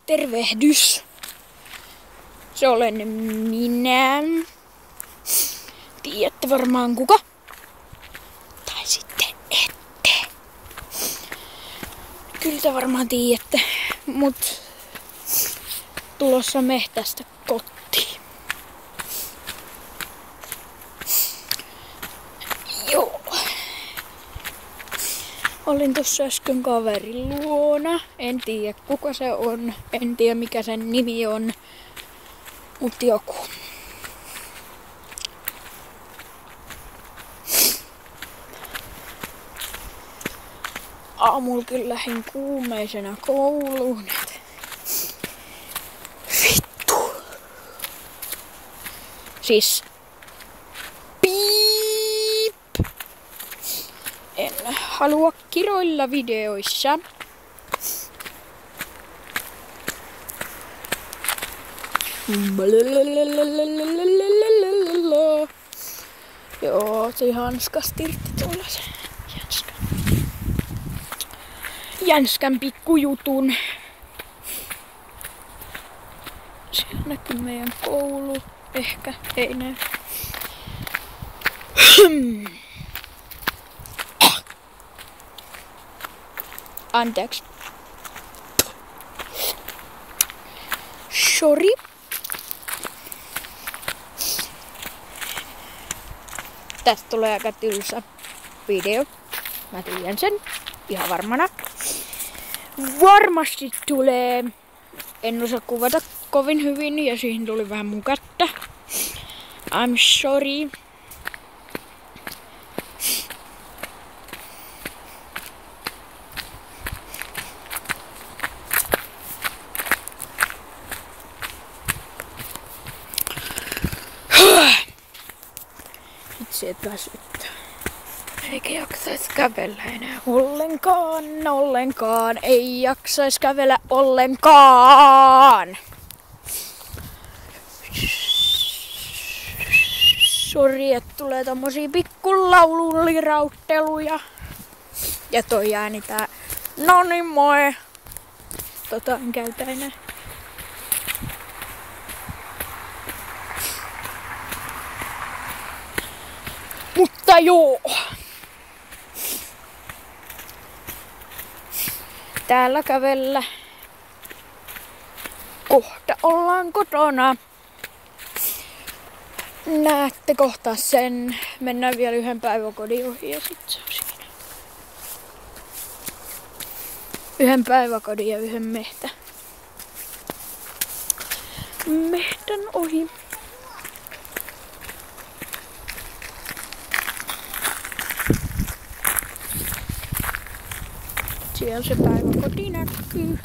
Tervehdys. Se olen minä. Tiedätte varmaan kuka. Tai sitten ette. Kyllä te varmaan tiedätte. Mut tulossa mehtästä kotiin. Joo. Olin tossa äsken kaverin luona. En tiedä kuka se on. En tiedä mikä sen nimi on. Mut joku. Aamulla kyllä lähdin kuumeisena kouluun. Vittu. Siis piip. En halua kiroilla videoissa. Joo, se hanskasta irti tulla se Jänskän pikkujutun. Siellä näkyy meidän koulu. Ehkä, ei näy. Anteeksi. Sorry. Tästä tulee aika tylsä video. Mä tiedän sen. Ihan varmana. Varmasti tulee. En osaa kuvata kovin hyvin ja siihen tuli vähän mun kättä. I'm sorry. Itse et väsyttää. Eikä jaksais kävellä enää ollenkaan. Ei jaksais kävellä ollenkaan. Sori, että tulee tommosia pikkulaululirautteluja. Ja toi ääni tää. Noni moi. En käytä enää. Mutta joo. Täällä kävellä. Kohta ollaan kotona. Näette kohta sen. Mennään vielä yhden päiväkodin ohi ja sit se on siinä. Yhden päiväkodin ja yhden mehtän ohi. Siellä se päiväkoti näkyy.